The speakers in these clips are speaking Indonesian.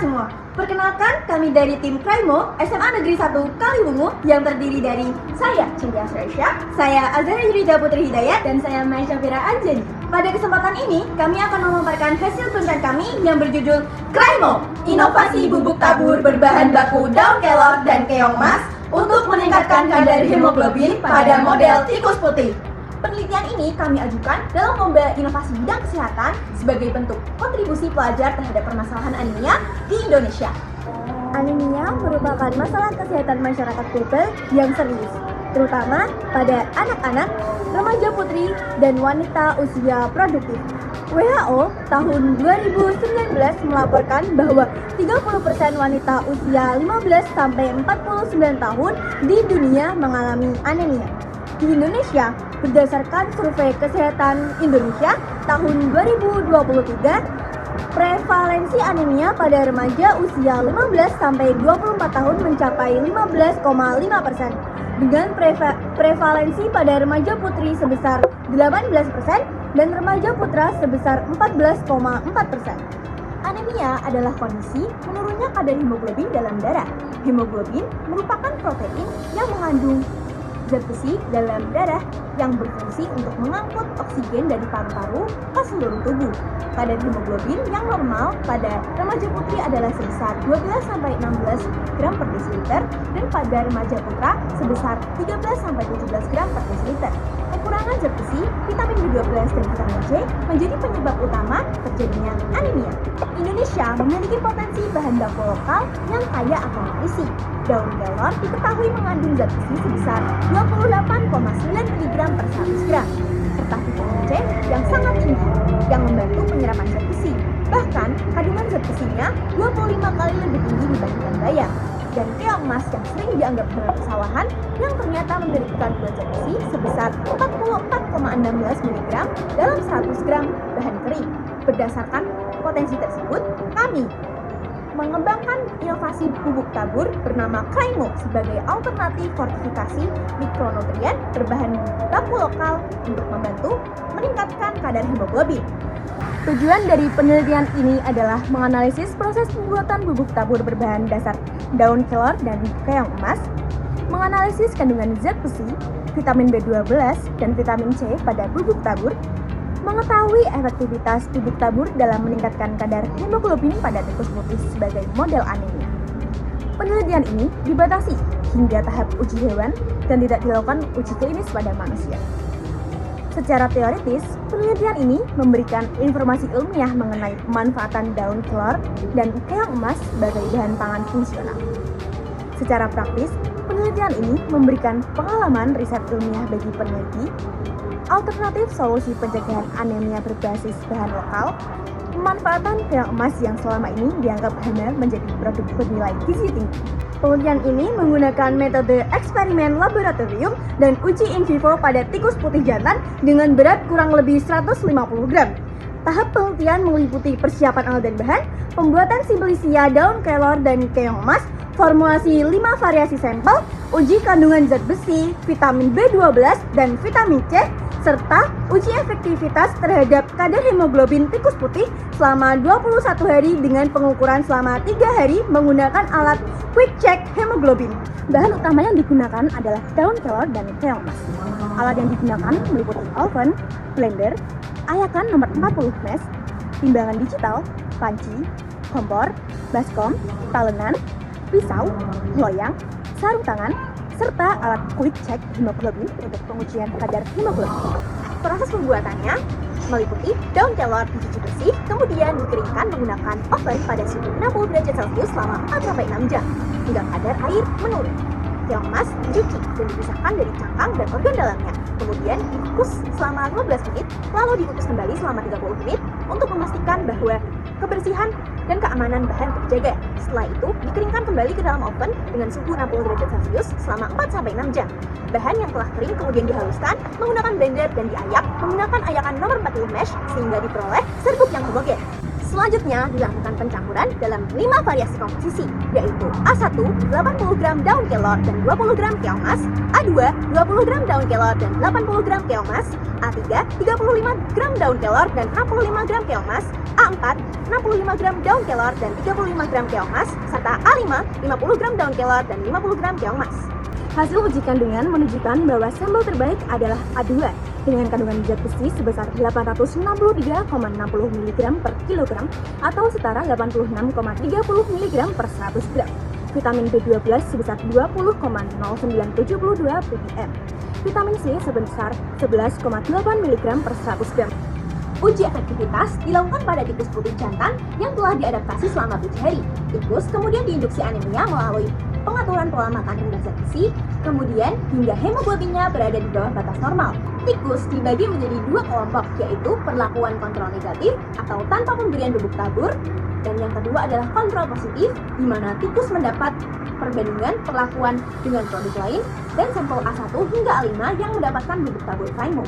semua, perkenalkan kami dari tim Kraimo SMA Negeri 1 Kaliwungu yang terdiri dari saya, Cindy Asresya, saya Azhara Yurida Putri Hidayat, dan saya Mai Syafira Anjani. Pada kesempatan ini, kami akan memaparkan hasil penelitian kami yang berjudul Kraimo, Inovasi Bubuk Tabur Berbahan Baku Daun Kelor dan Keong Mas untuk meningkatkan kadar hemoglobin pada model tikus putih. Penelitian ini kami ajukan dalam lomba inovasi bidang kesehatan sebagai bentuk kontribusi pelajar terhadap permasalahan anemia di Indonesia. Anemia merupakan masalah kesehatan masyarakat global yang serius, terutama pada anak-anak, remaja putri, dan wanita usia produktif. WHO tahun 2019 melaporkan bahwa 30% wanita usia 15-49 tahun di dunia mengalami anemia. Di Indonesia, berdasarkan survei kesehatan Indonesia tahun 2023, prevalensi anemia pada remaja usia 15-24 tahun mencapai 15,5%, dengan prevalensi pada remaja putri sebesar 18% dan remaja putra sebesar 14,4%. Anemia adalah kondisi menurunnya kadar hemoglobin dalam darah. Hemoglobin merupakan protein yang mengandung zat besi dalam darah yang berfungsi untuk mengangkut oksigen dari paru-paru ke seluruh tubuh. Kadar hemoglobin yang normal pada remaja putri adalah sebesar 12-16 gram per desiliter dan pada remaja putra sebesar 13-17 gram per desiliter. Kekurangan zat besi, vitamin B12 dan vitamin C menjadi penyebab utama terjadinya anemia. Indonesia memiliki potensi bahan baku lokal yang kaya akan nutrisi. Daun kelor diketahui mengandung zat besi sebesar 28,9 mg per 100 gram, serta vitamin C yang sangat tinggi, yang membantu penyerapan zat besi. Bahkan, kandungan zat besinya 25 kali lebih tinggi dibandingkan bayam. Dan keong mas yang sering dianggap beras pesawahan yang ternyata memiliki kandungan zat besi sebesar 44,16 mg dalam 100 gram bahan kering. Berdasarkan potensi tersebut, kami mengembangkan inovasi bubuk tabur bernama Kraimo sebagai alternatif fortifikasi mikronutrien berbahan baku lokal untuk membantu meningkatkan kadar hemoglobin. Tujuan dari penelitian ini adalah menganalisis proses pembuatan bubuk tabur berbahan dasar daun kelor dan keong emas, menganalisis kandungan zat besi, vitamin B12, dan vitamin C pada bubuk tabur, mengetahui efektivitas bubuk tabur dalam meningkatkan kadar hemoglobin pada tikus putih sebagai model anemia. Penelitian ini dibatasi hingga tahap uji hewan dan tidak dilakukan uji klinis pada manusia. Secara teoritis, penelitian ini memberikan informasi ilmiah mengenai pemanfaatan daun kelor dan keong emas sebagai bahan pangan fungsional. Secara praktis, penelitian ini memberikan pengalaman riset ilmiah bagi peneliti, alternatif solusi pencegahan anemia berbasis bahan lokal, pemanfaatan keong emas yang selama ini dianggap hanya menjadi produk bernilai gizi tinggi. Penelitian ini menggunakan metode eksperimen laboratorium dan uji in vivo pada tikus putih jantan dengan berat kurang lebih 150 gram. Tahap penelitian meliputi persiapan alat dan bahan, pembuatan simplisia daun kelor dan keong emas, formulasi 5 variasi sampel, uji kandungan zat besi, vitamin B12 dan vitamin C, serta uji efektivitas terhadap kadar hemoglobin tikus putih selama 21 hari dengan pengukuran selama 3 hari menggunakan alat quick check hemoglobin. Bahan utama yang digunakan adalah daun kelor dan keong emas. Alat yang digunakan meliputi oven, blender, ayakan nomor 40 mesh, timbangan digital, panci, kompor, baskom, talenan, pisau, loyang, sarung tangan, serta alat quick check hemoglobin untuk pengujian kadar hemoglobin. Proses pembuatannya meliputi daun kelor dicuci bersih, kemudian dikeringkan menggunakan oven pada suhu 60 derajat Celcius selama 4-6 jam, hingga kadar air menurun. Keong emas dicuci dan dipisahkan dari cangkang dan organ dalamnya, kemudian dikukus selama 15 menit, lalu dikukus kembali selama 30 menit untuk memastikan bahwa kebersihan dan keamanan bahan terjaga. Setelah itu, dikeringkan kembali ke dalam oven dengan suhu 60 derajat Celcius selama 4-6 jam. Bahan yang telah kering kemudian dihaluskan menggunakan blender dan diayak menggunakan ayakan nomor 40 mesh sehingga diperoleh serbuk yang homogen. Selanjutnya dilakukan pencampuran dalam 5 variasi komposisi, yaitu A1 80 gram daun kelor dan 20 gram keong emas, A2 20 gram daun kelor dan 80 gram keong emas, A3 35 gram daun kelor dan 65 gram keong emas, A4 65 gram daun kelor dan 35 gram keong emas, serta A5 50 gram daun kelor dan 50 gram keong emas. Hasil uji kandungan menunjukkan bahwa sambal terbaik adalah A2 dengan kandungan zat besi sebesar 863,60 mg per kilogram atau setara 86,30 mg per 100 gram. Vitamin B12 sebesar 20,0972 ppm. Vitamin C sebesar 11,8 mg per 100 gram. Uji efektivitas dilakukan pada tikus putih jantan yang telah diadaptasi selama 7 hari. Tikus kemudian diinduksi anemia melalui pengaturan pola makan rendah zat besi, kemudian hingga hemoglobinnya berada di bawah batas normal. Tikus dibagi menjadi 2 kelompok, yaitu perlakuan kontrol negatif atau tanpa pemberian bubuk tabur, dan yang kedua adalah kontrol positif, di mana tikus mendapat perbandingan perlakuan dengan produk lain, dan sampel A1 hingga A5 yang mendapatkan bubuk tabur Primo.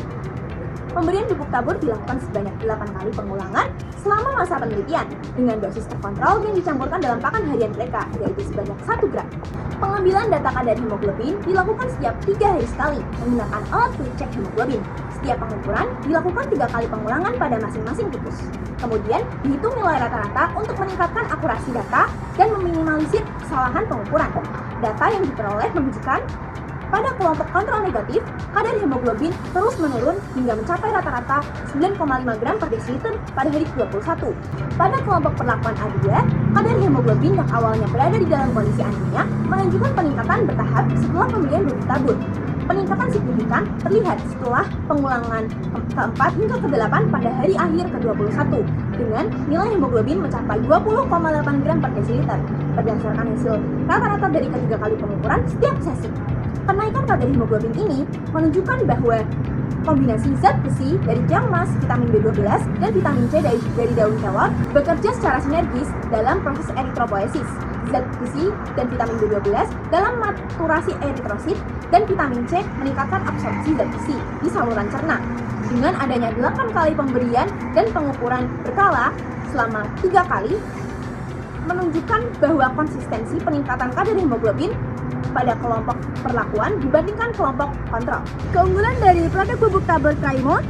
Pemberian bubuk tabur dilakukan sebanyak 8 kali pengulangan selama masa penelitian dengan dosis terkontrol yang dicampurkan dalam pakan harian mereka, yaitu sebanyak 1 gram. Pengambilan data kadar hemoglobin dilakukan setiap 3 hari sekali menggunakan alat quick check hemoglobin. Setiap pengukuran dilakukan 3 kali pengulangan pada masing-masing tikus. Kemudian dihitung nilai rata-rata untuk meningkatkan akurasi data dan meminimalisir kesalahan pengukuran. Data yang diperoleh menunjukkan pada kelompok kontrol negatif, kadar hemoglobin terus menurun hingga mencapai rata-rata 9,5 gram per desiliter pada hari ke-21. Pada kelompok perlakuan A2, kadar hemoglobin yang awalnya berada di dalam kondisi anemia menunjukkan peningkatan bertahap setelah pemberian bubuk tabur. Peningkatan signifikan terlihat setelah pengulangan keempat hingga ke-8 pada hari akhir ke-21 dengan nilai hemoglobin mencapai 20,8 gram per desiliter berdasarkan hasil rata-rata dari ketiga kali pengukuran setiap sesi. Kenaikan kadar hemoglobin ini menunjukkan bahwa kombinasi zat besi dari keong emas, vitamin B12, dan vitamin C dari daun kelor bekerja secara sinergis dalam proses eritropoiesis. Zat besi dan vitamin B12 dalam maturasi eritrosit dan vitamin C meningkatkan absorpsi zat besi di saluran cerna. Dengan adanya 8 kali pemberian dan pengukuran berkala selama 3 kali, menunjukkan bahwa konsistensi peningkatan kadar hemoglobin pada kelompok perlakuan dibandingkan kelompok kontrol. Keunggulan dari produk bubuk tabur Primo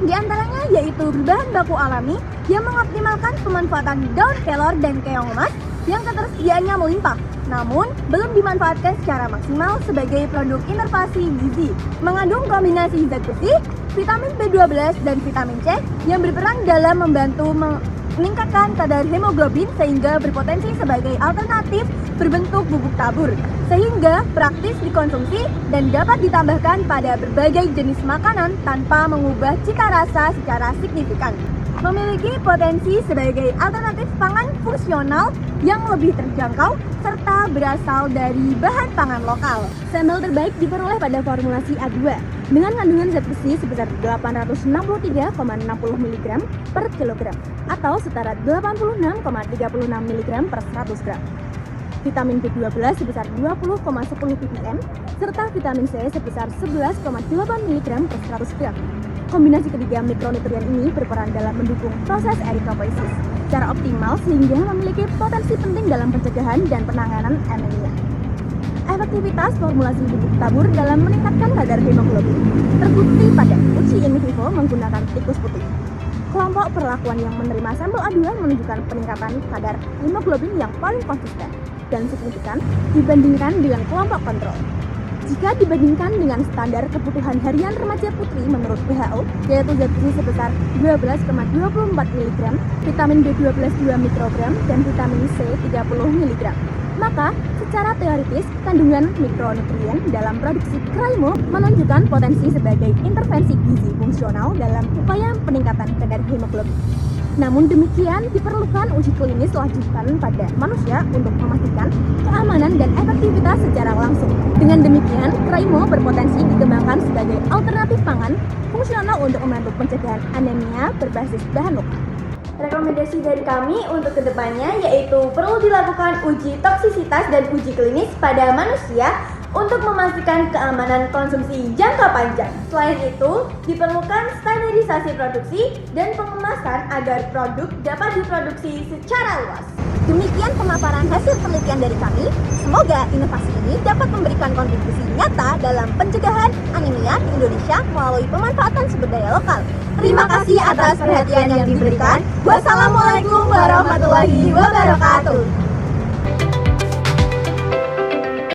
diantaranya yaitu berbahan baku alami yang mengoptimalkan pemanfaatan daun kelor dan keong emas yang ketersediaannya melimpah, namun belum dimanfaatkan secara maksimal sebagai produk inovasi gizi. Mengandung kombinasi zat besi, vitamin B12 dan vitamin C yang berperan dalam membantu meningkatkan kadar hemoglobin sehingga berpotensi sebagai alternatif berbentuk bubuk tabur, sehingga praktis dikonsumsi dan dapat ditambahkan pada berbagai jenis makanan tanpa mengubah cita rasa secara signifikan. Memiliki potensi sebagai alternatif pangan fungsional yang lebih terjangkau serta berasal dari bahan pangan lokal. Sambal terbaik diperoleh pada formulasi A2 dengan kandungan zat besi sebesar 863,60 mg per kilogram atau setara 86,36 mg per 100 gram. Vitamin B12 sebesar 20,10 ppm serta vitamin C sebesar 11,8 mg per 100 gram. Kombinasi ketiga mikronutrien ini berperan dalam mendukung proses eritropoiesis secara optimal sehingga memiliki potensi penting dalam pencegahan dan penanganan anemia. Efektivitas formulasi bubuk tabur dalam meningkatkan kadar hemoglobin terbukti pada uji in vivo menggunakan tikus putih. Kelompok perlakuan yang menerima sampel A2 menunjukkan peningkatan kadar hemoglobin yang paling konsisten dan signifikan dibandingkan dengan kelompok kontrol. Jika dibandingkan dengan standar kebutuhan harian remaja putri menurut WHO, yaitu zat besi sebesar 12,24 mg, vitamin B12 2 mikrogram, dan vitamin C 30 mg, maka secara teoritis kandungan mikronutrien dalam produksi Primo menunjukkan potensi sebagai intervensi gizi fungsional dalam upaya peningkatan kadar hemoglobin. Namun demikian, diperlukan uji klinis lanjutan pada manusia untuk memastikan keamanan dan efektivitas secara langsung. Dengan demikian, Primo berpotensi dikembangkan sebagai alternatif pangan fungsional untuk membantu pencegahan anemia berbasis bahan lokal. Rekomendasi dari kami untuk kedepannya yaitu perlu dilakukan uji toksisitas dan uji klinis pada manusia untuk memastikan keamanan konsumsi jangka panjang. Selain itu, diperlukan standarisasi produksi dan pengemasan agar produk dapat diproduksi secara luas. Demikian pemaparan hasil penelitian dari kami. Semoga inovasi ini dapat memberikan kontribusi nyata dalam pencegahan anemia. dunia di Indonesia melalui pemanfaatan sumber daya lokal. Terima kasih atas perhatian yang diberikan. Wassalamualaikum warahmatullahi wabarakatuh.